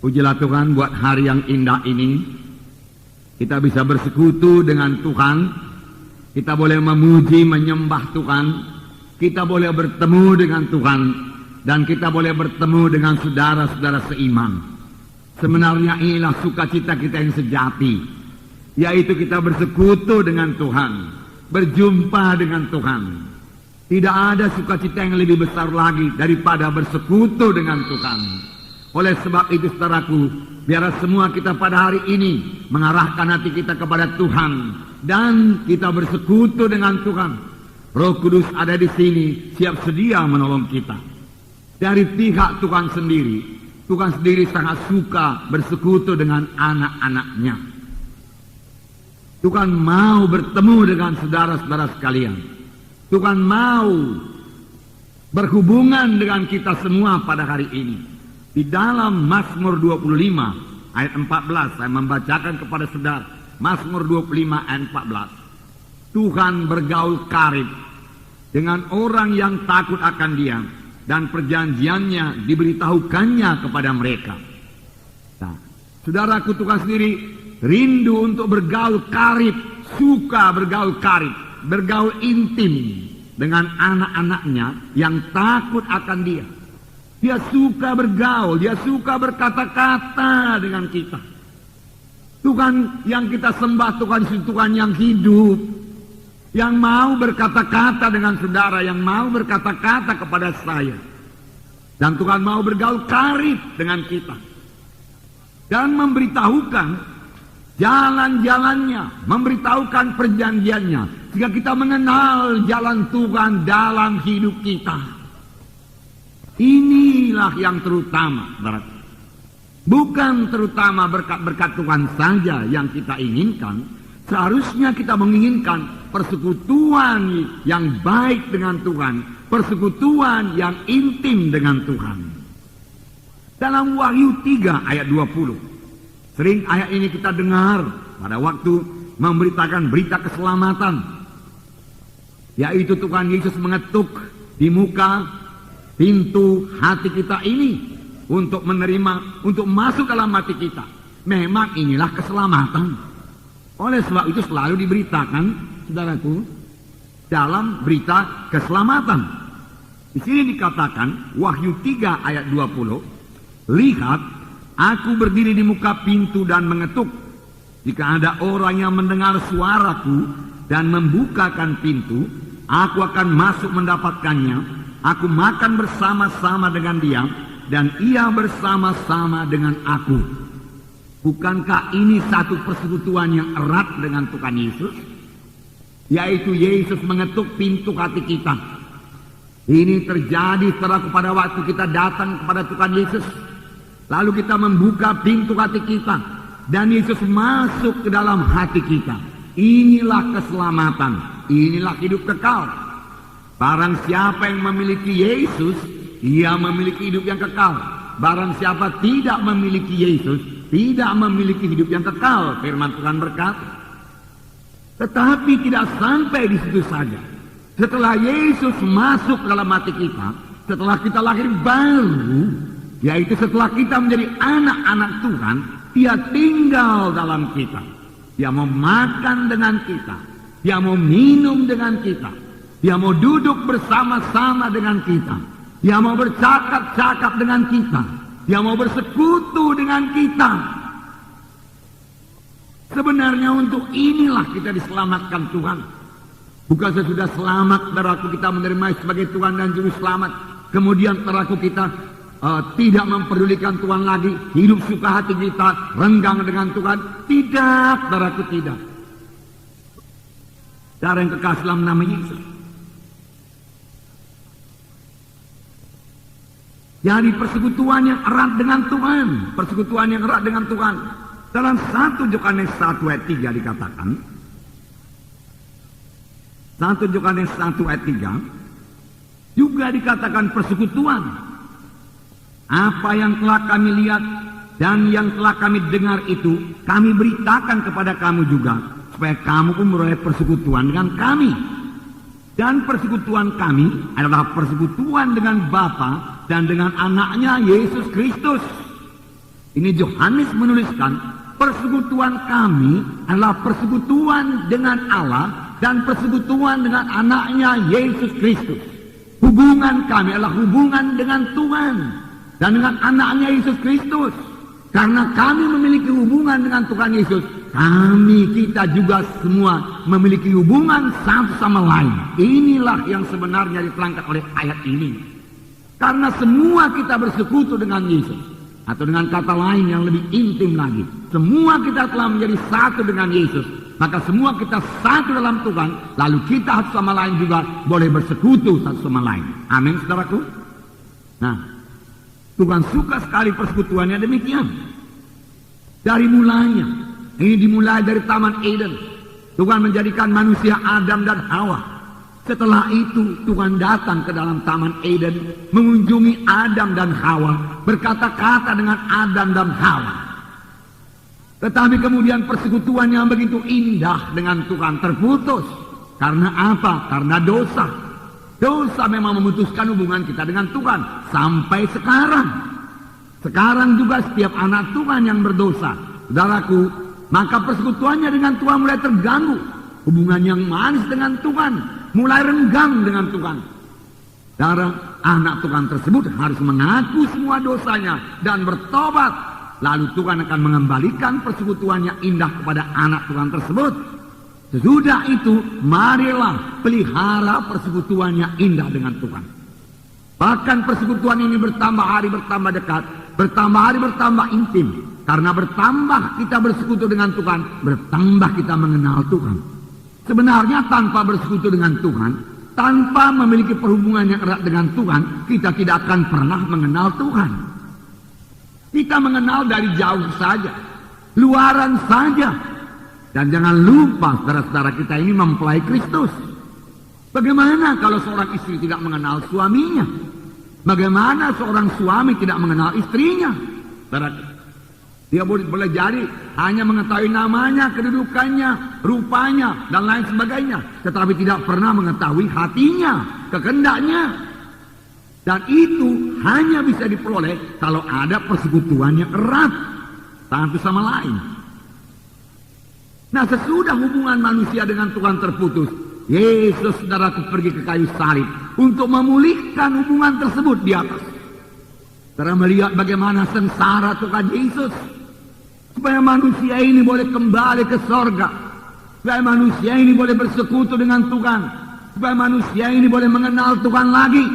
Pujilah Tuhan buat hari yang indah ini. Kita bisa bersekutu dengan Tuhan. Kita boleh memuji, menyembah Tuhan. Kita boleh bertemu dengan Tuhan. Dan kita boleh bertemu dengan saudara-saudara seiman. Sebenarnya inilah sukacita kita yang sejati. Yaitu kita bersekutu dengan Tuhan. Berjumpa dengan Tuhan. Tidak ada sukacita yang lebih besar lagi daripada bersekutu dengan Tuhan. Oleh sebab itu saudaraku, biarlah semua kita pada hari ini mengarahkan hati kita kepada Tuhan dan kita bersekutu dengan Tuhan. Roh Kudus ada di sini siap sedia menolong kita. Dari pihak Tuhan sendiri sangat suka bersekutu dengan anak-anaknya. Tuhan mau bertemu dengan saudara-saudara sekalian. Tuhan mau berhubungan dengan kita semua pada hari ini. Di dalam Mazmur 25 ayat 14 saya membacakan kepada saudara. Mazmur 25 ayat 14. Tuhan bergaul karib dengan orang yang takut akan Dia dan perjanjiannya diberitahukannya kepada mereka. Nah, saudaraku, Tuhan sendiri rindu untuk bergaul karib, suka bergaul karib, bergaul intim dengan anak-anaknya yang takut akan Dia. Dia suka bergaul, dia suka berkata-kata dengan kita. Tuhan yang kita sembah, Tuhan itu Tuhan yang hidup. Yang mau berkata-kata dengan saudara, yang mau berkata-kata kepada saya. Dan Tuhan mau bergaul karib dengan kita. Dan memberitahukan jalan-jalannya, memberitahukan perjanjiannya. Jika kita mengenal jalan Tuhan dalam hidup kita. Inilah yang terutama, saudara. Bukan terutama berkat-berkat Tuhan saja yang kita inginkan. Seharusnya kita menginginkan persekutuan yang baik dengan Tuhan, persekutuan yang intim dengan Tuhan. Dalam Wahyu 3 ayat 20, sering ayat ini kita dengar pada waktu memberitakan berita keselamatan, yaitu Tuhan Yesus mengetuk di muka pintu hati kita ini untuk menerima, untuk masuk dalam hati kita. Memang inilah keselamatan. Oleh sebab itu selalu diberitakan, saudaraku, dalam berita keselamatan. Di sini dikatakan, Wahyu 3 ayat 20, lihat, aku berdiri di muka pintu dan mengetuk. Jika ada orang yang mendengar suaraku dan membukakan pintu, aku akan masuk mendapatkannya. Aku makan bersama-sama dengan dia, dan ia bersama-sama dengan aku. Bukankah ini satu persekutuan yang erat dengan Tuhan Yesus? Yaitu Yesus mengetuk pintu hati kita. Ini terjadi setelah pada waktu kita datang kepada Tuhan Yesus. Lalu kita membuka pintu hati kita. Dan Yesus masuk ke dalam hati kita. Inilah keselamatan. Inilah hidup kekal. Barang siapa yang memiliki Yesus, ia memiliki hidup yang kekal. Barang siapa tidak memiliki Yesus, tidak memiliki hidup yang kekal. Firman Tuhan berkata. Tetapi tidak sampai di situ saja. Setelah Yesus masuk dalam hati kita, setelah kita lahir baru, yaitu setelah kita menjadi anak-anak Tuhan, Dia tinggal dalam kita. Dia mau makan dengan kita. Dia mau minum dengan kita. Dia mau duduk bersama-sama dengan kita. Dia mau bercakap-cakap dengan kita. Dia mau bersekutu dengan kita. Sebenarnya untuk inilah kita diselamatkan Tuhan. Bukan sesudah selamat, saudaraku, kita menerima sebagai Tuhan dan Juru Selamat. Kemudian saudaraku kita tidak memperdulikan Tuhan lagi. Hidup suka hati kita, renggang dengan Tuhan. Tidak, saudaraku, tidak. Saudara yang kekasih dalam nama Yesus. Jadi persekutuan yang erat dengan Tuhan. Persekutuan yang erat dengan Tuhan. Dalam 1 Yohanes 1 ayat 3 dikatakan. 1 Yohanes 1 ayat 3. Juga dikatakan persekutuan. Apa yang telah kami lihat dan yang telah kami dengar itu, kami beritakan kepada kamu juga. Supaya kamu pun memperoleh persekutuan dengan kami. Dan persekutuan kami adalah persekutuan dengan Bapa dan dengan anaknya Yesus Kristus. Ini Yohanes menuliskan, persekutuan kami adalah persekutuan dengan Allah dan persekutuan dengan anaknya Yesus Kristus. Hubungan kami adalah hubungan dengan Tuhan dan dengan anaknya Yesus Kristus. Karena kami memiliki hubungan dengan Tuhan Yesus, kita juga semua memiliki hubungan satu sama lain. Inilah yang sebenarnya diterangkan oleh ayat ini. Karena semua kita bersekutu dengan Yesus. Atau dengan kata lain yang lebih intim lagi, semua kita telah menjadi satu dengan Yesus. Maka semua kita satu dalam Tuhan. Lalu kita satu sama lain juga boleh bersekutu satu sama lain. Amin, saudaraku. Nah, Tuhan suka sekali persekutuannya demikian. Dari mulanya, ini dimulai dari Taman Eden. Tuhan menjadikan manusia Adam dan Hawa. Setelah itu Tuhan datang ke dalam Taman Eden, mengunjungi Adam dan Hawa, berkata-kata dengan Adam dan Hawa. Tetapi kemudian persekutuan yang begitu indah dengan Tuhan terputus. Karena apa? Karena dosa. Dosa memang memutuskan hubungan kita dengan Tuhan sampai sekarang. Sekarang juga setiap anak Tuhan yang berdosa, saudaraku, maka persekutuannya dengan Tuhan mulai terganggu. Hubungan yang manis dengan Tuhan mulai renggang dengan Tuhan. Saudara, anak Tuhan tersebut harus mengaku semua dosanya dan bertobat. Lalu Tuhan akan mengembalikan persekutuannya indah kepada anak Tuhan tersebut. Sesudah itu, marilah pelihara persekutuannya indah dengan Tuhan. Bahkan persekutuan ini bertambah hari bertambah dekat, bertambah hari bertambah intim. Karena bertambah kita bersekutu dengan Tuhan, bertambah kita mengenal Tuhan. Sebenarnya tanpa bersekutu dengan Tuhan, tanpa memiliki perhubungan yang erat dengan Tuhan, kita tidak akan pernah mengenal Tuhan. Kita mengenal dari jauh saja, luaran saja. Dan jangan lupa saudara-saudara kita ini mempelai Kristus. Bagaimana kalau seorang istri tidak mengenal suaminya? Bagaimana seorang suami tidak mengenal istrinya? Dia boleh jadi hanya mengetahui namanya, kedudukannya, rupanya, dan lain sebagainya. Tetapi tidak pernah mengetahui hatinya, kehendaknya. Dan itu hanya bisa diperoleh kalau ada persekutuan yang erat satu sama lain. Nah, sesudah hubungan manusia dengan Tuhan terputus, Yesus saudaraku pergi ke kayu salib untuk memulihkan hubungan tersebut di atas. Saudara melihat bagaimana sengsara Tuhan Yesus supaya manusia ini boleh kembali ke sorga, supaya manusia ini boleh bersekutu dengan Tuhan, supaya manusia ini boleh mengenal Tuhan lagi.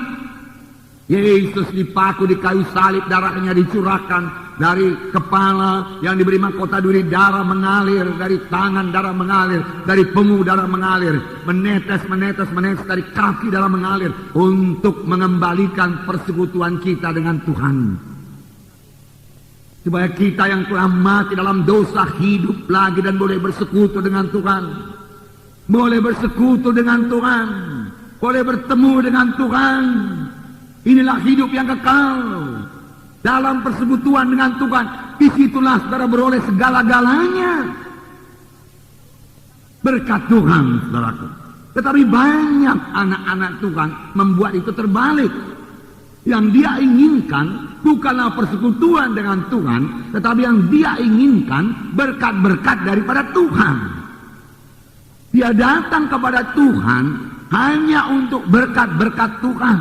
Yesus dipaku di kayu salib, darahnya dicurahkan dari kepala yang diberi mahkota duri, darah mengalir dari tangan, darah mengalir dari punggung, darah mengalir, menetes dari kaki, darah mengalir untuk mengembalikan persekutuan kita dengan Tuhan. Supaya kita yang telah mati dalam dosa hidup lagi dan boleh bersekutu dengan Tuhan, boleh bersekutu dengan Tuhan, boleh bertemu dengan Tuhan. Inilah hidup yang kekal dalam persekutuan dengan Tuhan. Disitulah saudara beroleh segala-galanya berkat Tuhan, saudaraku. Tetapi banyak anak-anak Tuhan membuat itu terbalik. Yang dia inginkan bukanlah persekutuan dengan Tuhan, tetapi yang dia inginkan berkat-berkat daripada Tuhan. Dia datang kepada Tuhan hanya untuk berkat-berkat Tuhan.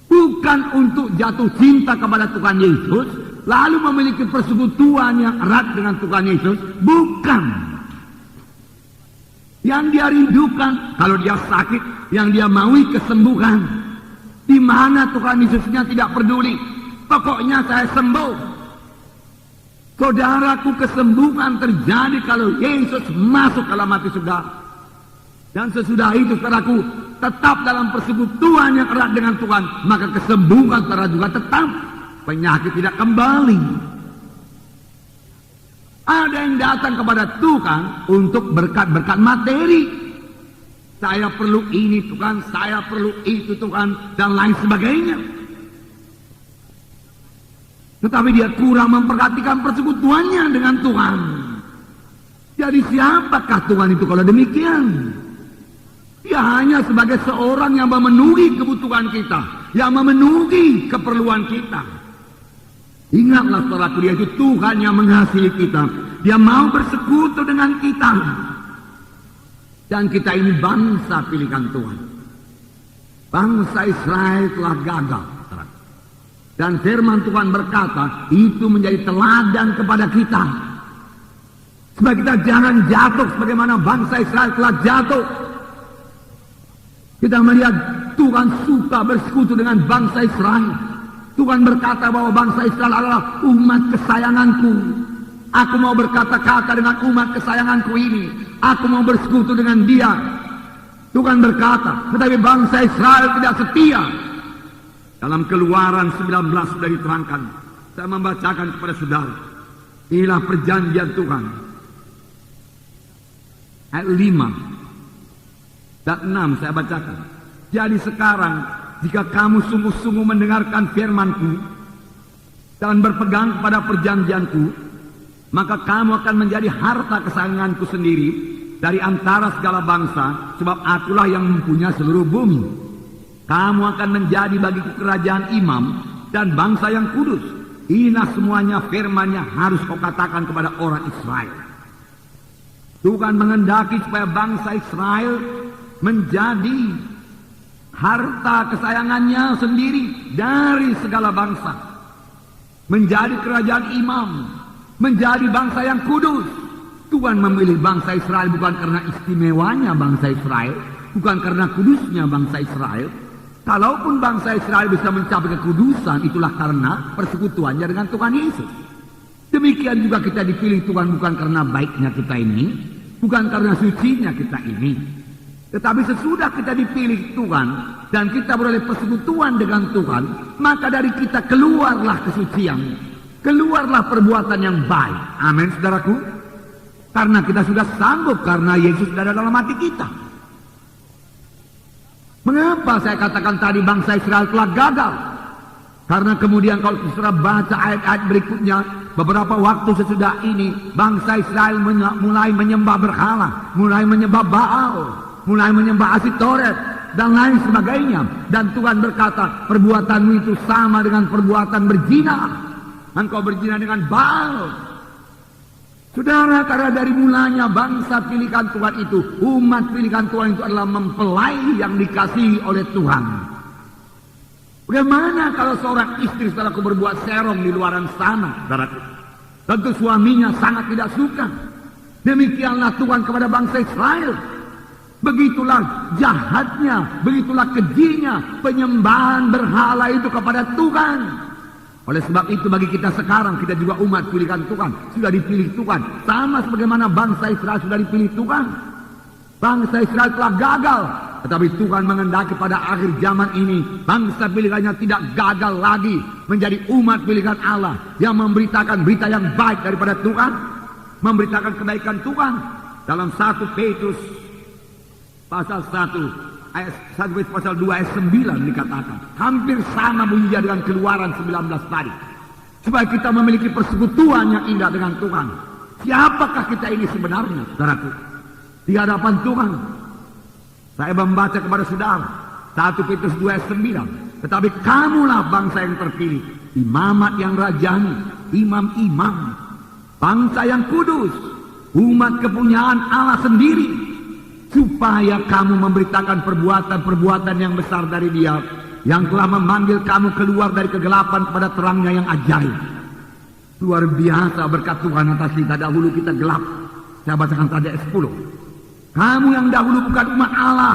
Bukan untuk jatuh cinta kepada Tuhan Yesus, lalu memiliki persekutuan yang erat dengan Tuhan Yesus. Bukan. Yang dia rindukan, kalau dia sakit, yang dia maui kesembuhan. Di mana Tuhan Yesusnya tidak peduli. Pokoknya saya sembuh. Saudaraku, kesembuhan terjadi kalau Yesus masuk dalam hati saudara. Dan sesudah itu saudaraku, tetap dalam persekutuan yang erat dengan Tuhan, maka kesembuhan saudara juga tetap. Penyakit tidak kembali. Ada yang datang kepada Tuhan untuk berkat-berkat materi. Saya perlu ini Tuhan, saya perlu itu Tuhan, dan lain sebagainya. Tetapi dia kurang memperhatikan persekutuannya dengan Tuhan. Jadi siapakah Tuhan itu kalau demikian? Dia hanya sebagai seorang yang memenuhi kebutuhan kita, yang memenuhi keperluan kita. Ingatlah saudaraku, dia itu Tuhan yang mengasihi kita. Dia mau bersekutu dengan kita. Dan kita ini bangsa pilihan Tuhan. Bangsa Israel telah gagal. Dan firman Tuhan berkata, itu menjadi teladan kepada kita. Supaya kita jangan jatuh sebagaimana bangsa Israel telah jatuh. Kita melihat Tuhan suka bersekutu dengan bangsa Israel. Tuhan berkata bahwa bangsa Israel adalah umat kesayanganku. Aku mau berkata-kata dengan umat kesayanganku ini. Aku mau bersekutu dengan dia. Tuhan berkata, tetapi bangsa Israel tidak setia. Dalam Keluaran 19 sudah diterangkan. Saya membacakan kepada saudara. Inilah perjanjian Tuhan. Ayat 5 dan 6 saya bacakan. Jadi sekarang, jika kamu sungguh-sungguh mendengarkan firman-Ku dan berpegang pada perjanjian-Ku, maka kamu akan menjadi harta kesayangan-Ku sendiri dari antara segala bangsa, sebab Akulah yang mempunyai seluruh bumi. Kamu akan menjadi bagiku kerajaan imam dan bangsa yang kudus. Inilah semuanya firman-Nya harus kau katakan kepada orang Israel. Tuhan menghendaki supaya bangsa Israel menjadi harta kesayangannya sendiri dari segala bangsa. Menjadi kerajaan imam, menjadi bangsa yang kudus. Tuhan memilih bangsa Israel bukan karena istimewanya bangsa Israel, bukan karena kudusnya bangsa Israel. Kalaupun bangsa Israel bisa mencapai kekudusan, itulah karena persekutuannya dengan Tuhan Yesus. Demikian juga kita dipilih Tuhan bukan karena baiknya kita ini, bukan karena sucinya kita ini. Tetapi sesudah kita dipilih Tuhan dan kita beroleh persekutuan dengan Tuhan, maka dari kita keluarlah kesucian, keluarlah perbuatan yang baik. Amin, saudaraku. Karena kita sudah sanggup, karena Yesus sudah ada dalam hati kita. Mengapa saya katakan tadi bangsa Israel telah gagal? Karena kemudian kalau saudara baca ayat-ayat berikutnya, beberapa waktu sesudah ini, bangsa Israel mulai menyembah berhala, mulai menyembah Baal, mulai menyembah Asitoret, dan lain sebagainya. Dan Tuhan berkata, perbuatanmu itu sama dengan perbuatan berzina. Engkau berzina dengan Baal. Saudara, karena dari mulanya bangsa pilihan Tuhan itu, umat pilihan Tuhan itu adalah mempelai yang dikasihi oleh Tuhan. Bagaimana kalau seorang istri saudaraku berbuat serong di luaran sana, saudaraku? Tentu suaminya sangat tidak suka. Demikianlah Tuhan kepada bangsa Israel. Begitulah jahatnya, begitulah kejinya penyembahan berhala itu kepada Tuhan. Oleh sebab itu bagi kita sekarang, kita juga umat pilihan Tuhan, sudah dipilih Tuhan. Sama sebagaimana bangsa Israel sudah dipilih Tuhan. Bangsa Israel telah gagal, tetapi Tuhan menghendaki pada akhir zaman ini, bangsa pilihannya tidak gagal lagi, menjadi umat pilihan Allah, yang memberitakan berita yang baik daripada Tuhan, memberitakan kebaikan Tuhan. Dalam 1 Petrus pasal 1, ayat 1 pasal 2 ayat 9 dikatakan, hampir sama bunyinya dengan Keluaran 19 tadi. Supaya kita memiliki persekutuan yang indah dengan Tuhan. Siapakah kita ini sebenarnya, saudaraku? Di hadapan Tuhan. Saya membaca kepada saudara 1 Petrus 2 ayat 9. Tetapi kamulah bangsa yang terpilih, imamat yang rajani, imam-imam, bangsa yang kudus, umat kepunyaan Allah sendiri, supaya kamu memberitakan perbuatan-perbuatan yang besar dari Dia, yang telah memanggil kamu keluar dari kegelapan kepada terangnya yang ajaib. Luar biasa berkat Tuhan atas kita. Dahulu kita gelap. Saya bacakan tadi ayat 10. Kamu yang dahulu bukan umat Allah,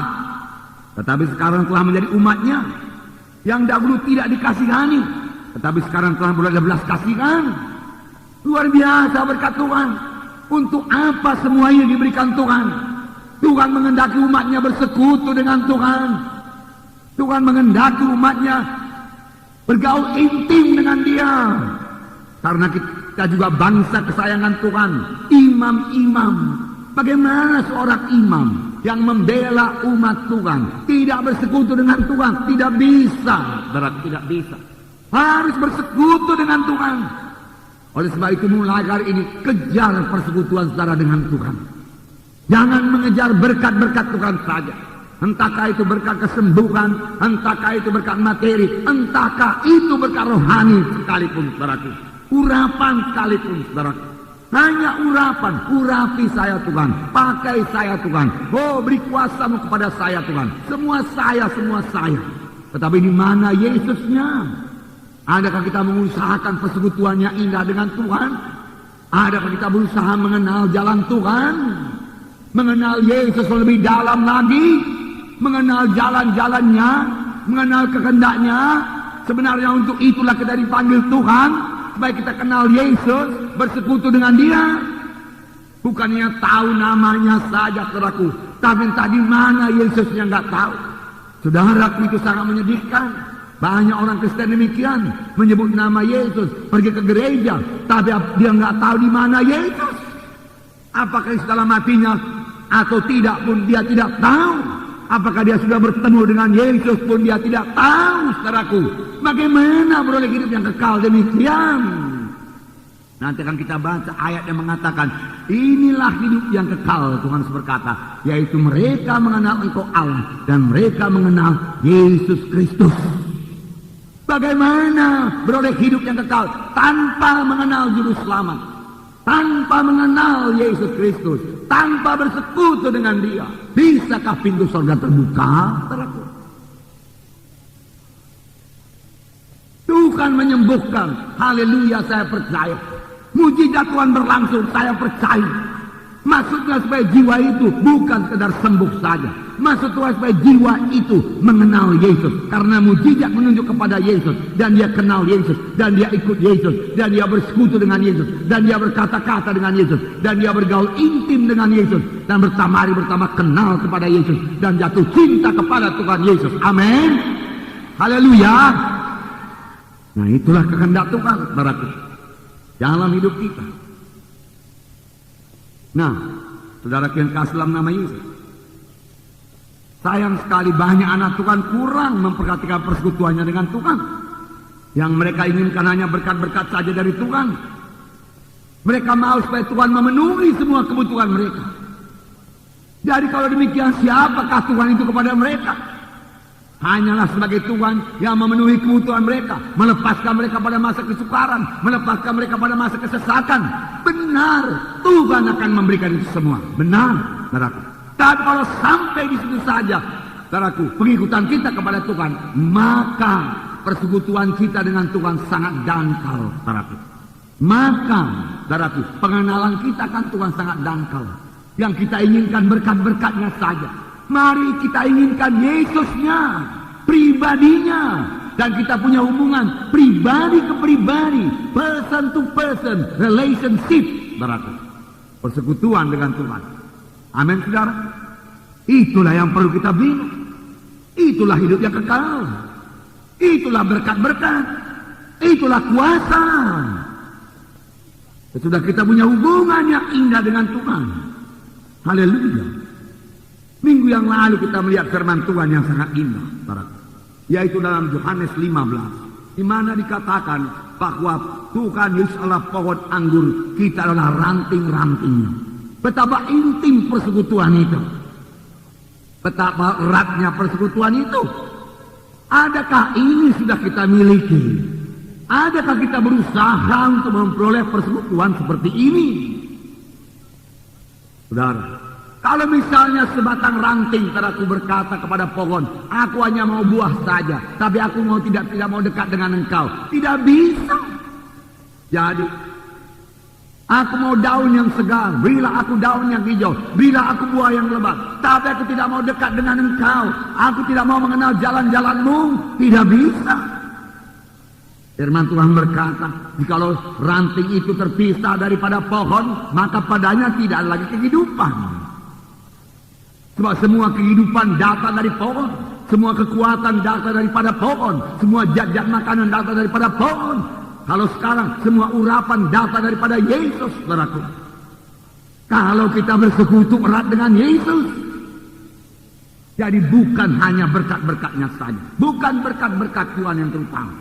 tetapi sekarang telah menjadi umatnya. Yang dahulu tidak dikasihani, tetapi sekarang telah berada belas kasihan. Luar biasa berkat Tuhan. Untuk apa semua ini diberikan Tuhan? Tuhan menghendaki umatnya bersekutu dengan Tuhan. Tuhan menghendaki umatnya bergaul intim dengan Dia. Karena kita juga bangsa kesayangan Tuhan, imam-imam. Bagaimana seorang imam yang membela umat Tuhan tidak bersekutu dengan Tuhan? Tidak bisa, tidak bisa. Harus bersekutu dengan Tuhan. Oleh sebab itu mulai hari ini kejar persekutuan saudara dengan Tuhan. Jangan mengejar berkat-berkat Tuhan saja. Entahkah itu berkat kesembuhan, entahkah itu berkat materi, entahkah itu berkat rohani sekalipun, saudaraku. Urapan sekalipun, saudaraku. Hanya urapan, urapi saya Tuhan, pakai saya Tuhan. Oh, beri kuasa-Mu kepada saya Tuhan. Semua saya. Tetapi di mana Yesusnya? Adakah kita mengusahakan persekutuan yang indah dengan Tuhan? Adakah kita berusaha mengenal jalan Tuhan? Mengenal Yesus lebih dalam lagi? Mengenal jalan-jalannya? Mengenal kehendaknya? Sebenarnya untuk itulah kita dipanggil Tuhan, supaya kita kenal Yesus, bersekutu dengan Dia. Bukannya tahu namanya saja, saudaraku, tapi tadi mana Yesusnya nggak tahu. Saudaraku, itu sangat menyedihkan. Banyak orang Kristen demikian, menyebut nama Yesus, pergi ke gereja, tapi dia nggak tahu di mana Yesus. Apakah dalam hatinya atau tidak pun dia tidak tahu. Apakah dia sudah bertemu dengan Yesus pun dia tidak tahu, saudaraku. Bagaimana beroleh hidup yang kekal demikian? Nanti akan kita baca ayat yang mengatakan, inilah hidup yang kekal, Tuhan berkata, yaitu mereka mengenal Engkau Allah dan mereka mengenal Yesus Kristus. Bagaimana beroleh hidup yang kekal tanpa mengenal juru selamat, tanpa mengenal Yesus Kristus, tanpa bersekutu dengan Dia? Bisakah pintu surga terbuka? Tuhan menyembuhkan. Haleluya, saya percaya. Mujizat Tuhan berlangsung, saya percaya. Maksudnya supaya jiwa itu bukan sekedar sembuh saja. Maksud Tuhan supaya jiwa itu mengenal Yesus. Karena mujizat menunjuk kepada Yesus. Dan dia kenal Yesus. Dan dia ikut Yesus. Dan dia bersekutu dengan Yesus. Dan dia berkata-kata dengan Yesus. Dan dia bergaul intim dengan Yesus. Dan bertambah hari bertambah kenal kepada Yesus. Dan jatuh cinta kepada Tuhan Yesus. Amin. Haleluya. Nah, itulah kehendak Tuhan, saudaraku, dalam hidup kita. Nah, saudara yang kasih dalam nama Yesus, sayang sekali banyak anak Tuhan kurang memperhatikan persekutuannya dengan Tuhan. Yang mereka inginkan hanya berkat-berkat saja dari Tuhan. Mereka mau supaya Tuhan memenuhi semua kebutuhan mereka. Jadi kalau demikian, siapakah Tuhan itu kepada mereka? Hanyalah sebagai Tuhan yang memenuhi kebutuhan mereka, melepaskan mereka pada masa kesukaran, melepaskan mereka pada masa kesesatan. Benar, Tuhan akan memberikan itu semua. Benar, saudaraku. Tapi kalau sampai di situ saja, saudaraku, pengikutan kita kepada Tuhan, maka persekutuan kita dengan Tuhan sangat dangkal, saudaraku. Maka, saudaraku, pengenalan kita kan Tuhan sangat dangkal. Yang kita inginkan berkat-berkatnya saja. Mari kita inginkan Yesusnya, pribadinya, dan kita punya hubungan pribadi ke pribadi, person to person, relationship, saudaraku. Persekutuan dengan Tuhan. Amin, saudara. Itulah yang perlu kita bina. Itulah hidup yang kekal. Itulah berkat-berkat. Itulah kuasa. Sudah kita punya hubungan yang indah dengan Tuhan. Haleluya. Minggu yang lalu kita melihat firman Tuhan yang sangat indah, saudaraku, yaitu dalam Yohanes 15, di mana dikatakan bahwa Tuhan Yesus adalah pohon anggur, kita adalah ranting-rantingnya. Betapa intim persekutuan itu, betapa eratnya persekutuan itu. Adakah ini sudah kita miliki? Adakah kita berusaha untuk memperoleh persekutuan seperti ini? Saudara, kalau misalnya sebatang ranting saudaraku berkata kepada pohon, aku hanya mau buah saja, tapi aku tidak mau dekat dengan engkau. Tidak bisa. Jadi, aku mau daun yang segar, berilah aku daun yang hijau, berilah aku buah yang lebat, tapi aku tidak mau dekat dengan engkau. Aku tidak mau mengenal jalan-jalanmu. Tidak bisa. Firman Tuhan berkata, jikalau ranting itu terpisah daripada pohon, maka padanya tidak ada lagi kehidupan. Sebab semua kehidupan datang dari pohon, semua kekuatan datang daripada pohon, semua zat-zat makanan datang daripada pohon. Kalau sekarang semua urapan datang daripada Yesus, saudaraku. Kalau kita bersekutu erat dengan Yesus, jadi bukan hanya berkat-berkatnya saja, bukan berkat-berkat Tuhan yang terutama,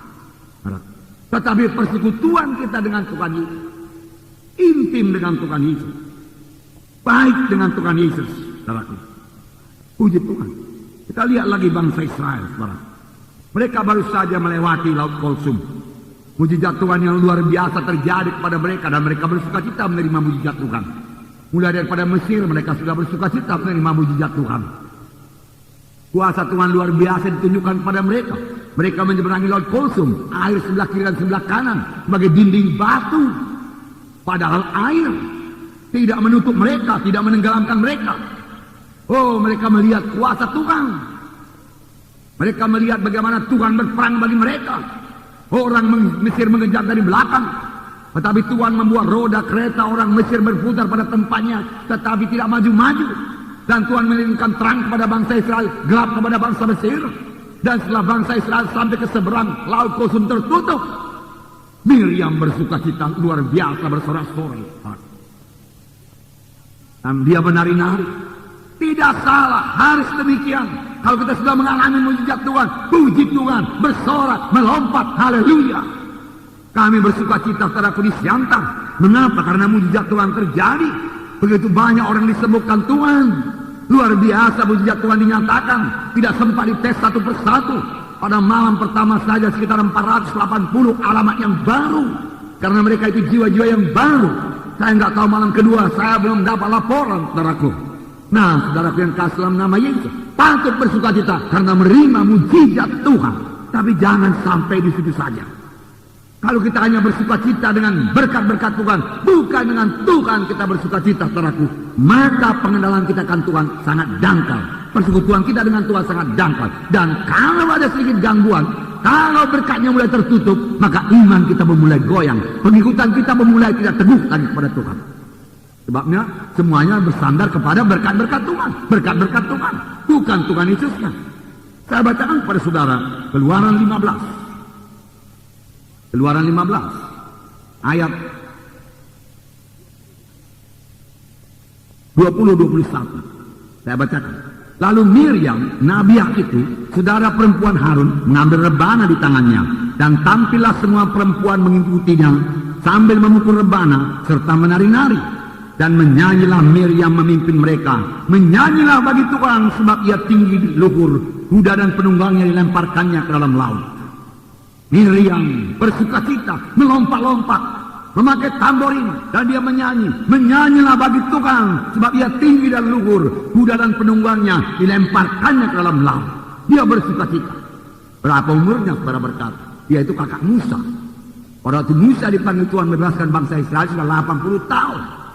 tetapi persekutuan kita dengan Tuhan Yesus, intim dengan Tuhan Yesus, baik dengan Tuhan Yesus, saudaraku. Puji Tuhan. Kita lihat lagi bangsa Israel, saudara. Mereka baru saja melewati Laut Kulsum. Mujizat Tuhan yang luar biasa terjadi kepada mereka dan mereka bersukacita menerima mujizat Tuhan. Mulai daripada Mesir mereka sudah bersukacita menerima mujizat Tuhan. Kuasa Tuhan luar biasa ditunjukkan kepada mereka. Mereka menyeberangi Laut Kulsum, air sebelah kiri dan sebelah kanan sebagai dinding batu. Padahal air tidak menutup mereka, tidak menenggelamkan mereka. Oh, mereka melihat kuasa Tuhan. Mereka melihat bagaimana Tuhan berperang bagi mereka. Orang Mesir mengejar dari belakang, tetapi Tuhan membuat roda kereta orang Mesir berputar pada tempatnya, tetapi tidak maju-maju. Dan Tuhan mengirimkan terang kepada bangsa Israel, gelap kepada bangsa Mesir. Dan setelah bangsa Israel sampai ke seberang, Laut Kulsum tertutup. Miriam bersukacita luar biasa, bersorak-sorai. Dan dia menari-nari. Tidak salah, harus demikian. Kalau kita sudah mengalami mujizat Tuhan, puji Tuhan, bersorak, melompat, haleluya. Kami bersukacita saudaraku di Siantar. Mengapa? Karena mujizat Tuhan terjadi. Begitu banyak orang disembuhkan Tuhan. Luar biasa mujizat Tuhan dinyatakan. Tidak sempat dites satu persatu. Pada malam pertama saja sekitar 480 alamat yang baru. Karena mereka itu jiwa-jiwa yang baru. Saya nggak tahu malam kedua, saya belum dapat laporan, saudaraku. Nah, saudaraku yang kasih dalam nama Yesus, patut bersukacita karena menerima mujizat Tuhan. Tapi jangan sampai di situ saja. Kalau kita hanya bersukacita dengan berkat-berkat Tuhan, bukan dengan Tuhan kita bersukacita, saudaraku, maka pengenalan kita akan Tuhan sangat dangkal. Persekutuan kita dengan Tuhan sangat dangkal. Dan kalau ada sedikit gangguan, kalau berkatnya mulai tertutup, maka iman kita memulai goyang. Pengikutan kita memulai tidak teguh lagi kepada Tuhan. Sebabnya semuanya bersandar kepada berkat-berkat Tuhan. Berkat-berkat Tuhan, bukan Tuhan Yesusnya. Saya bacakan kepada saudara Keluaran 15. Keluaran 15 ayat 20-21. Saya bacakan. Lalu Miriam, nabiah itu, saudara perempuan Harun, mengambil rebana di tangannya, dan tampillah semua perempuan mengikutinya sambil memukul rebana serta menari-nari. Dan menyanyilah Miriam memimpin mereka. Menyanyilah bagi Tuhan sebab ia tinggi di luhur. Kuda dan penunggangnya dilemparkannya ke dalam laut. Miriam bersukacita, melompat-lompat, memakai tamborin, dan dia menyanyi. Menyanyilah bagi Tuhan sebab ia tinggi dan luhur. Kuda dan penunggangnya dilemparkannya ke dalam laut. Dia bersukacita. Berapa umurnya saudara berkata? Dia itu kakak Musa. Pada waktu Musa dipanggil Tuhan membebaskan bangsa Israel sudah 80 tahun.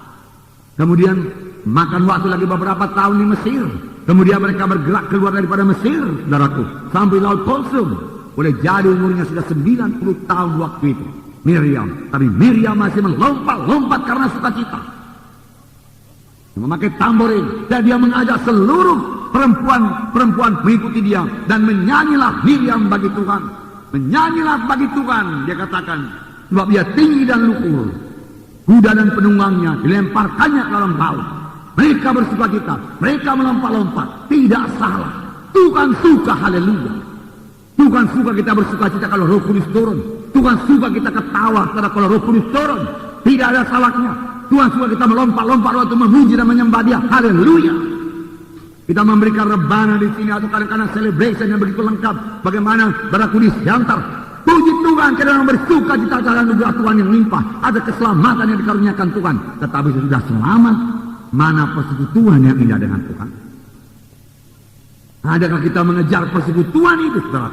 Kemudian makan waktu lagi beberapa tahun di Mesir. Kemudian mereka bergerak keluar daripada Mesir, saudaraku, sampai Laut Kulsum. Boleh jadi umurnya sudah 90 tahun waktu itu. Miriam. Tapi Miriam masih melompat-lompat karena sukacita. Memakai tamborin. Dan dia mengajak seluruh perempuan mengikuti dia. Dan menyanyilah Miriam bagi Tuhan. Menyanyilah bagi Tuhan. Dia katakan. Sebab dia tinggi dan luhur. Kuda dan penunggangnya dilemparkannya ke dalam laut. Mereka bersukacita. Mereka melompat-lompat. Tidak salah. Tuhan suka, haleluya. Tuhan suka kita bersukacita kalau Roh Kudus turun. Tuhan suka kita ketawa kalau Roh Kudus turun. Tidak ada salahnya. Tuhan suka kita melompat-lompat waktu memuji dan menyembah Dia. Haleluya. Kita memberikan rebana di sini atau kadang-kadang celebration yang begitu lengkap. Bagaimana baraku di Siantar. Puji Tuhan kita orang bersukacita dalam anugerah Tuhan yang limpah. Ada keselamatan yang dikaruniakan Tuhan. Tetapi sudah selamat, mana persekutuan yang indah dengan Tuhan? Adakah kita mengejar persekutuan itu, saudara?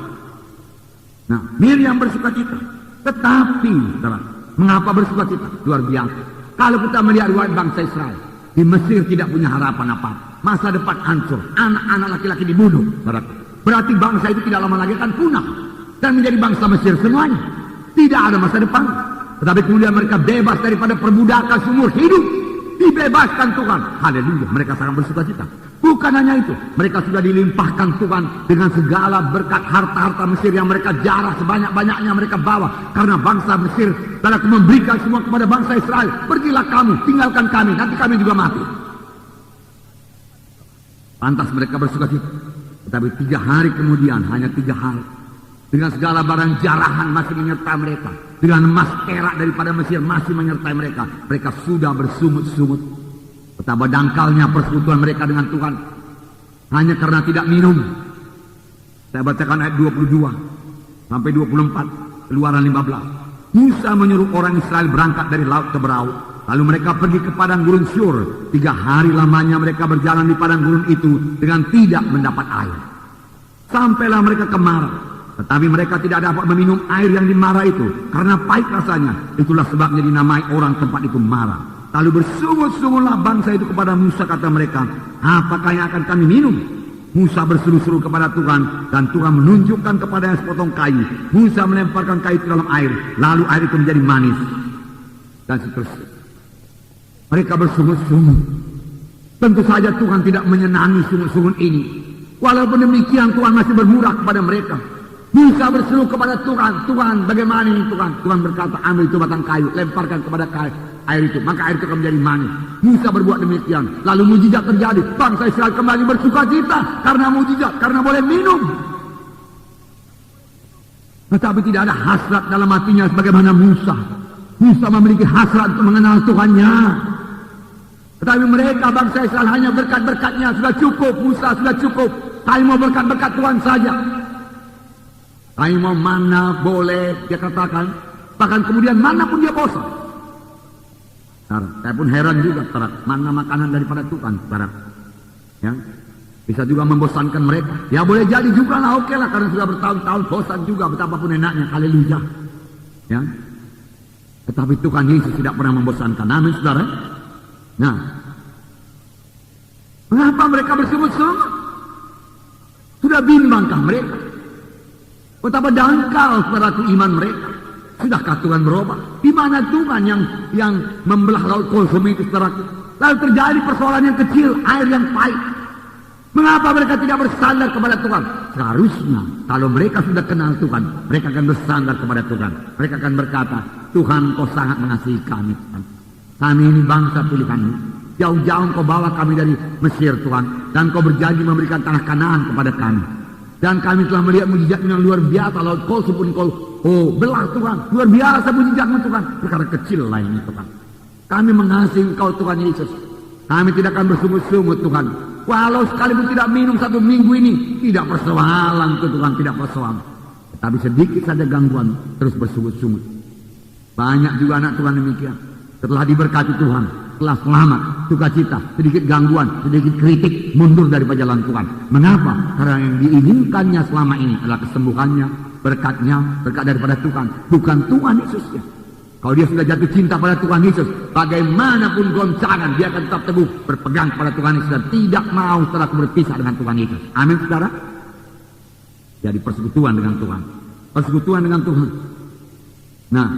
Nah, Miriam bersukacita. Tetapi, saudara, mengapa bersukacita? Luar biasa. Kalau kita melihat riwayat bangsa Israel, di Mesir tidak punya harapan apa. Masa depan hancur. Anak-anak laki-laki dibunuh, saudara. Berarti bangsa itu tidak lama lagi akan punah. Dan menjadi bangsa Mesir semuanya. Tidak ada masa depan. Tetapi kemudian mereka bebas daripada perbudakan seumur hidup. Dibebaskan Tuhan. Haleluya. Mereka sangat bersukacita. Bukan hanya itu. Mereka sudah dilimpahkan Tuhan dengan segala berkat harta-harta Mesir yang mereka jarah sebanyak-banyaknya mereka bawa. Karena bangsa Mesir telah memberikan semua kepada bangsa Israel. Pergilah kamu, tinggalkan kami. Nanti kami juga mati. Pantas mereka bersukacita. Tetapi 3 hari kemudian, hanya 3 hari. Dengan segala barang jarahan masih menyertai mereka. Dengan emas perak daripada Mesir masih menyertai mereka. Mereka sudah bersungut-sungut. Betapa dangkalnya persekutuan mereka dengan Tuhan. hanya karena tidak minum. Saya bacakan ayat 22 sampai 24, Keluaran 15. Musa menyuruh orang Israel berangkat dari laut ke Berau. Lalu mereka pergi ke padang gurun Syur. 3 hari lamanya mereka berjalan di padang gurun itu dengan tidak mendapat air. Sampailah mereka ke Mara. Tetapi mereka tidak dapat meminum air yang di Mara itu, karena pahit rasanya. Itulah sebabnya dinamai orang tempat itu Mara. Lalu bersungut-sungutlah bangsa itu kepada Musa, kata mereka, apakah yang akan kami minum? Musa berseru-seru kepada Tuhan, dan Tuhan menunjukkan kepadanya sepotong kayu. Musa melemparkan kayu ke dalam air, lalu air itu menjadi manis. Dan seterusnya. Mereka bersungut-sungut. Tentu saja Tuhan tidak menyenangi sungut-sungut ini. Walaupun demikian Tuhan masih bermurah kepada mereka. Musa berseru kepada Tuhan, Tuhan bagaimana ini Tuhan? Tuhan berkata, ambil itu batang kayu, lemparkan kepada air itu, maka air itu akan menjadi manis. Musa berbuat demikian, lalu mujizat terjadi. Bangsa Israel kembali bersukacita karena mujizat, karena boleh minum. Tetapi tidak ada hasrat dalam hatinya sebagaimana Musa. Musa memiliki hasrat untuk mengenal Tuhannya. Tetapi mereka bangsa Israel hanya berkat-berkatnya sudah cukup. Musa sudah cukup. Kami mau berkat-berkat Tuhan saja. Kami mau mana boleh, dia katakan. Bahkan kemudian mana pun dia bosan. Saya pun heran juga, saudara, mana makanan daripada Tuhan, saudara. Ya, bisa juga membosankan mereka. Ya boleh jadi juga lah, oke lah, karena sudah bertahun-tahun bosan juga, betapapun enaknya, haleluya. Ya, tetapi Tuhan Yesus tidak pernah membosankan. Amin, saudara. Nah, mengapa mereka bersungut-sungut? Sudah bimbangkah mereka? Betapa dangkal saudaraku iman mereka. Sudahkah Tuhan berubah? Di mana Tuhan yang membelah laut Kulsum itu, saudaraku? Lalu terjadi persoalan yang kecil, air yang pahit. Mengapa mereka tidak bersandar kepada Tuhan? Seharusnya kalau mereka sudah kenal Tuhan, mereka akan bersandar kepada Tuhan. Mereka akan berkata, Tuhan, Kau sangat mengasihi kami, Tuhan. Kami ini bangsa pilihan-Mu. Jauh-jauh Kau bawa kami dari Mesir, Tuhan, dan Kau berjanji memberikan tanah Kanaan kepada kami. Dan kami telah melihat mujizat yang luar biasa, laut Kulsum pun Kau belah, Tuhan. Luar biasa mujizat-Mu, Tuhan. Perkara kecil lainnya, Tuhan. Kami mengasihi Engkau, Tuhan Yesus. Kami tidak akan bersungut-sungut, Tuhan. Walau sekalipun tidak minum 1 minggu ini, tidak persoalan itu, Tuhan, tidak persoalan. Tapi sedikit saja gangguan, terus bersungut-sungut. Banyak juga anak Tuhan demikian. Setelah diberkati Tuhan, setelah selamat, sukacita, sedikit gangguan, sedikit kritik, mundur dari jalan Tuhan. Mengapa? Karena yang diinginkannya selama ini adalah kesembuhannya, berkatnya, berkat daripada Tuhan, bukan Tuhan Yesusnya. Kalau dia sudah jatuh cinta pada Tuhan Yesus, bagaimanapun goncangan, dia akan tetap teguh berpegang pada Tuhan Yesus dan tidak mau setelah berpisah dengan Tuhan Yesus. Amin, saudara. Jadi persekutuan dengan Tuhan, persekutuan dengan Tuhan. Nah,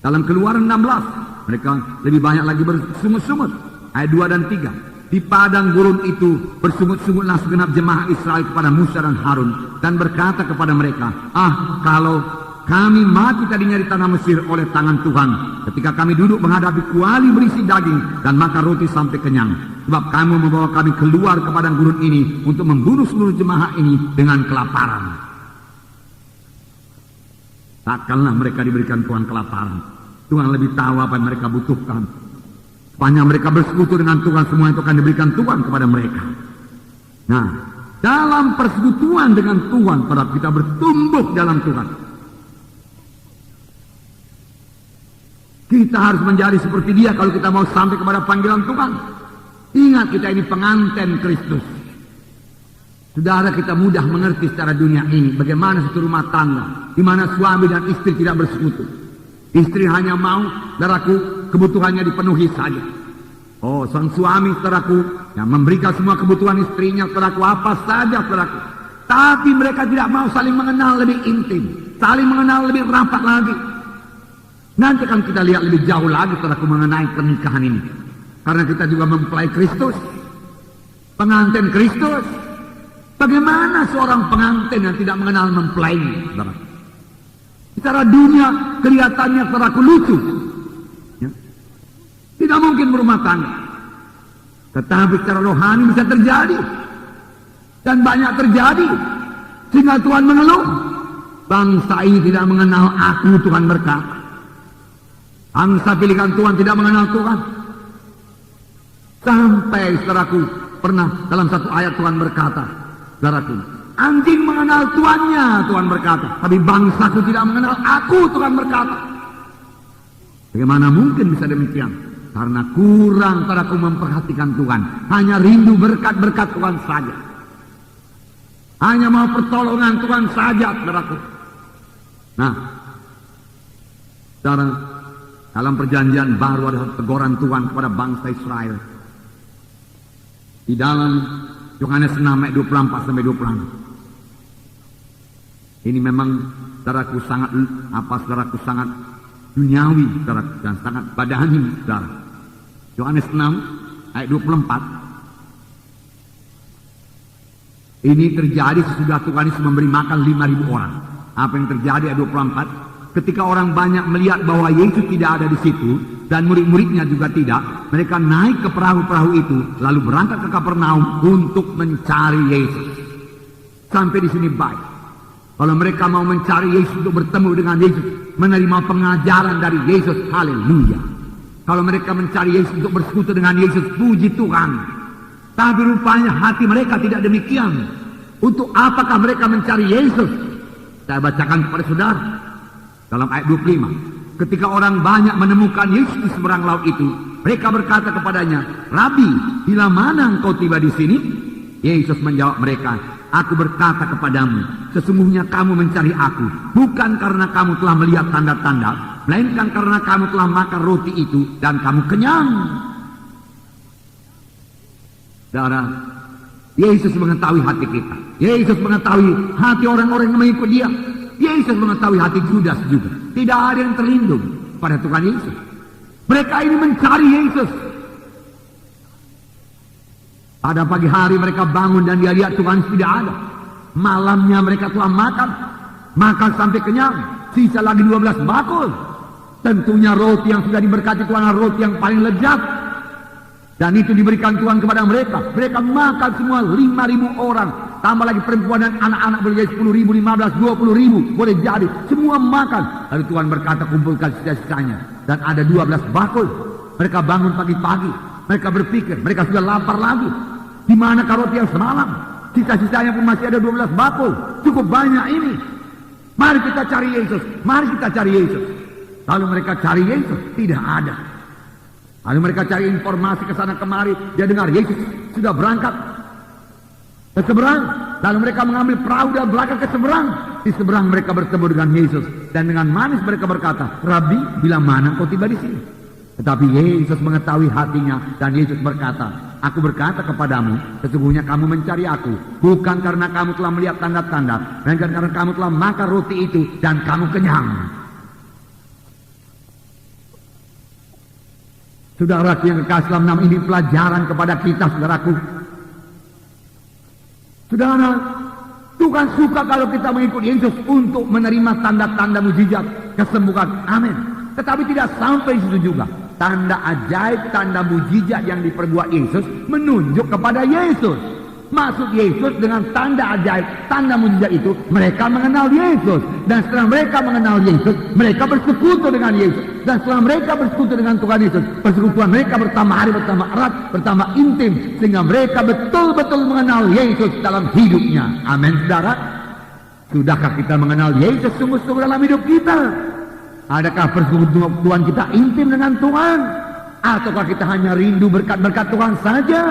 dalam Keluaran 16, mereka lebih banyak lagi bersungut-sungut. Ayat 2 dan 3. Di padang gurun itu bersungut-sungutlah segenap jemaah Israel kepada Musa dan Harun, dan berkata kepada mereka, kalau kami mati tadinya di tanah Mesir oleh tangan Tuhan, ketika kami duduk menghadapi kuali berisi daging dan makan roti sampai kenyang. Sebab kamu membawa kami keluar ke padang gurun ini untuk membunuh seluruh jemaah ini dengan kelaparan. Takkanlah mereka diberikan Tuhan kelaparan. Tuhan lebih tahu apa yang mereka butuhkan. Sepanjang mereka bersekutu dengan Tuhan, semua itu akan diberikan Tuhan kepada mereka. Nah, dalam persekutuan dengan Tuhan, pada kita bertumbuh dalam Tuhan. Kita harus menjadi seperti dia kalau kita mau sampai kepada panggilan Tuhan. Ingat, kita ini pengantin Kristus. Saudara, kita mudah mengerti secara dunia ini bagaimana satu rumah tangga di mana suami dan istri tidak bersekutu. Istri hanya mau, saudaraku, kebutuhannya dipenuhi saja. Oh, sang suami, saudaraku, yang memberikan semua kebutuhan istrinya, saudaraku, apa saja, saudaraku. Tapi mereka tidak mau saling mengenal lebih intim, saling mengenal lebih rapat lagi. Nanti akan kita lihat lebih jauh lagi, saudaraku, mengenai pernikahan ini. Karena kita juga mempelai Kristus, pengantin Kristus. Bagaimana seorang pengantin yang tidak mengenal mempelainya, saudara? Secara dunia kelihatannya, saudaraku, lucu. Ya. Tidak mungkin berumah tangga. Tetapi secara rohani bisa terjadi. Dan banyak terjadi. Sehingga Tuhan mengeluh. Bangsa ini tidak mengenal aku, Tuhan berkata. Bangsa pilihan Tuhan tidak mengenal Tuhan. Sampai, saudaraku, Pernah dalam satu ayat Tuhan berkata, saudaraku, anjing mengenal tuannya, Tuhan berkata, tapi bangsaku tidak mengenal aku, Tuhan berkata. Bagaimana mungkin bisa demikian? Karena kurang saudaraku memperhatikan Tuhan. Hanya rindu berkat-berkat Tuhan saja. Hanya mau pertolongan Tuhan saja, saudaraku. Nah, saudara, dalam perjanjian baru ada teguran Tuhan kepada bangsa Israel. Di dalam Yohanes 6 ayat 24 sampai 26. Ini memang saudaraku sangat duniawi, saudara, dan sangat badani, saudara. Yohanes 6 ayat 24. Ini terjadi sesudah Tuhan Yesus memberi makan 5.000 orang. Apa yang terjadi ayat 24? Ketika orang banyak melihat bahwa Yesus tidak ada di situ dan murid-muridnya juga tidak, mereka naik ke perahu-perahu itu lalu berangkat ke Kapernaum untuk mencari Yesus. Sampai di sini baik. Kalau mereka mau mencari Yesus untuk bertemu dengan Yesus, menerima pengajaran dari Yesus, haleluya. Kalau mereka mencari Yesus untuk bersekutu dengan Yesus, puji Tuhan. Tapi rupanya hati mereka tidak demikian. Untuk apakah mereka mencari Yesus? Saya bacakan kepada saudara. Dalam ayat 25, ketika orang banyak menemukan Yesus di seberang laut itu, mereka berkata kepadanya, Rabi, bila mana engkau tiba di sini? Yesus menjawab mereka, aku berkata kepadamu, sesungguhnya kamu mencari aku, bukan karena kamu telah melihat tanda-tanda, melainkan karena kamu telah makan roti itu dan kamu kenyang. Saudara, Yesus mengetahui hati kita. Yesus mengetahui hati orang-orang yang mengikut dia. Yesus mengetahui hati Judas juga. Tidak ada yang terlindung pada Tuhan Yesus. Mereka ini mencari Yesus. Pada pagi hari mereka bangun dan dia lihat Tuhan Yesus tidak ada. Malamnya mereka telah makan sampai kenyang. Sisa lagi 12 bakul. Tentunya roti yang sudah diberkati Tuhan adalah roti yang paling lezat. Dan itu diberikan Tuhan kepada mereka. Mereka makan semua 5.000 orang. Tambah lagi perempuan dan anak-anak boleh jadi 10.000, 15, 20.000. Boleh jadi. Semua makan. Lalu Tuhan berkata kumpulkan sisa-sisanya. Dan ada 12 bakul. Mereka bangun pagi-pagi. Mereka berpikir. Mereka sudah lapar lagi. Di manakah roti yang semalam? Sisa-sisanya pun masih ada 12 bakul. Cukup banyak ini. Mari kita cari Yesus. Mari kita cari Yesus. Lalu mereka cari Yesus. Tidak ada. Lalu mereka cari informasi ke sana kemari. Dia dengar Yesus sudah berangkat ke seberang. Lalu mereka mengambil perahu dan berangkat ke seberang. Di seberang mereka bertemu dengan Yesus. Dan dengan manis mereka berkata, Rabi, bila mana kau tiba di sini? Tetapi Yesus mengetahui hatinya. Dan Yesus berkata, aku berkata kepadamu, sesungguhnya kamu mencari aku. Bukan karena kamu telah melihat tanda-tanda. Melainkan karena kamu telah makan roti itu. Dan kamu kenyang. Saudaraku yang kekasih dalam nama ini pelajaran kepada kita, saudaraku. Saudara, Tuhan suka kalau kita mengikuti Yesus untuk menerima tanda-tanda mujizat, kesembuhan. Amin. Tetapi tidak sampai situ juga. Tanda ajaib, tanda mujizat yang diperbuat Yesus menunjuk kepada Yesus. Maksud Yesus dengan tanda ajaib, tanda mujizat itu, mereka mengenal Yesus. Dan setelah mereka mengenal Yesus, mereka bersekutu dengan Yesus. Dan setelah mereka bersekutu dengan Tuhan Yesus, persekutuan mereka bertambah hari, bertambah erat, bertambah intim. Sehingga mereka betul-betul mengenal Yesus dalam hidupnya. Amin, saudara. Sudahkah kita mengenal Yesus sungguh-sungguh dalam hidup kita? Adakah persekutuan kita intim dengan Tuhan? Ataukah kita hanya rindu berkat-berkat Tuhan saja?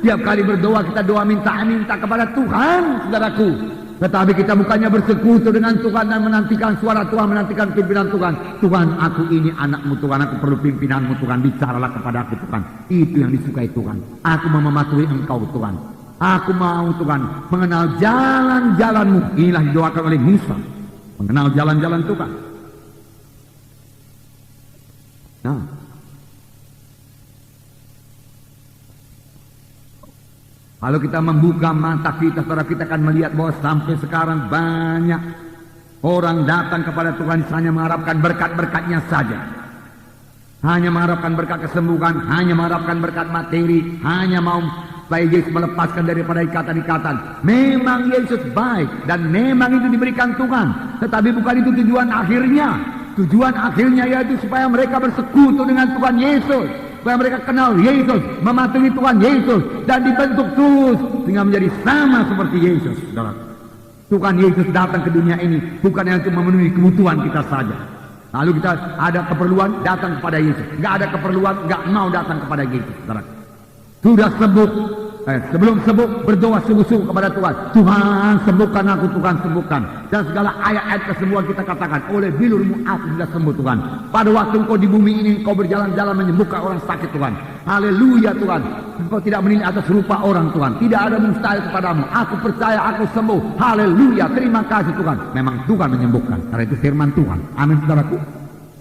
Tiap kali berdoa kita doa minta kepada Tuhan, saudaraku. Tetapi kita bukannya bersekutu dengan Tuhan dan menantikan suara Tuhan, menantikan pimpinan Tuhan. Tuhan, aku ini anakmu Tuhan, aku perlu pimpinanmu Tuhan, bicaralah kepada aku Tuhan. Itu yang disukai Tuhan. Aku mau mematuhi Engkau Tuhan. Aku mau Tuhan mengenal jalan-jalanmu. Inilah didoakan oleh Musa, mengenal jalan-jalan Tuhan. Nah, kalau kita membuka mata kita, saudara, kita akan melihat bahwa sampai sekarang banyak orang datang kepada Tuhan hanya mengharapkan berkat-berkatnya saja. Hanya mengharapkan berkat kesembuhan, hanya mengharapkan berkat materi, hanya mau supaya Yesus melepaskan daripada ikatan-ikatan. Memang Yesus baik dan memang itu diberikan Tuhan. Tetapi bukan itu tujuan akhirnya. Tujuan akhirnya yaitu supaya mereka bersekutu dengan Tuhan Yesus. supaya mereka kenal Yesus, mematuhi Tuhan Yesus, dan dibentuk terus sehingga menjadi sama seperti Yesus. Saudara, Tuhan Yesus datang ke dunia ini bukan yang untuk memenuhi kebutuhan kita saja. Lalu kita ada keperluan, datang kepada Yesus. Nggak ada keperluan, nggak mau datang kepada Yesus. Saudara, sudah sembuh, sebelum sembuh berdoa sungguh-sungguh kepada Tuhan. Tuhan sembuhkan aku, Tuhan sembuhkan. Dan segala ayat-ayat kesembuhan kita katakan, oleh bilurmu aku sudah sembuh Tuhan. Pada waktu engkau di bumi ini engkau berjalan-jalan menyembuhkan orang sakit Tuhan. Haleluya Tuhan. Engkau tidak menilai atas rupa orang Tuhan. Tidak ada mustahil kepadamu. Aku percaya aku sembuh. Haleluya. Terima kasih Tuhan. Memang Tuhan menyembuhkan. Karena itu firman Tuhan. Amin saudaraku.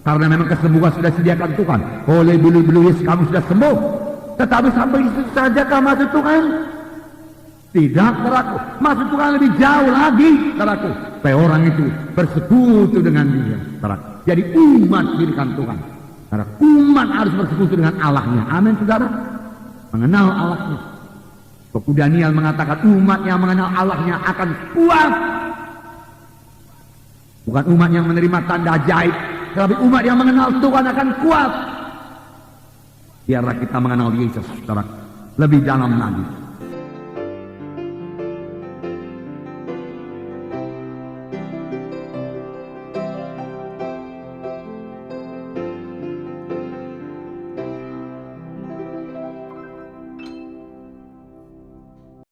Karena memang kesembuhan sudah disediakan Tuhan. Oleh bulu-bulu Yesus kamu sudah sembuh. Tetapi sampai itu sajakah maksud Tuhan? Tidak, saudaraku. Maksud Tuhan lebih jauh lagi, saudaraku. Supaya orang itu bersekutu dengan Dia, saudaraku. Jadi umat dirikan Tuhan. Saudara, umat harus bersekutu dengan Allahnya. Amin, saudara. Mengenal Allahnya. Buku Daniel mengatakan umat yang mengenal Allahnya akan kuat. Bukan umat yang menerima tanda ajaib, tetapi umat yang mengenal Tuhan akan kuat. Biarlah kita mengenal Yesus, saudara, lebih dalam lagi.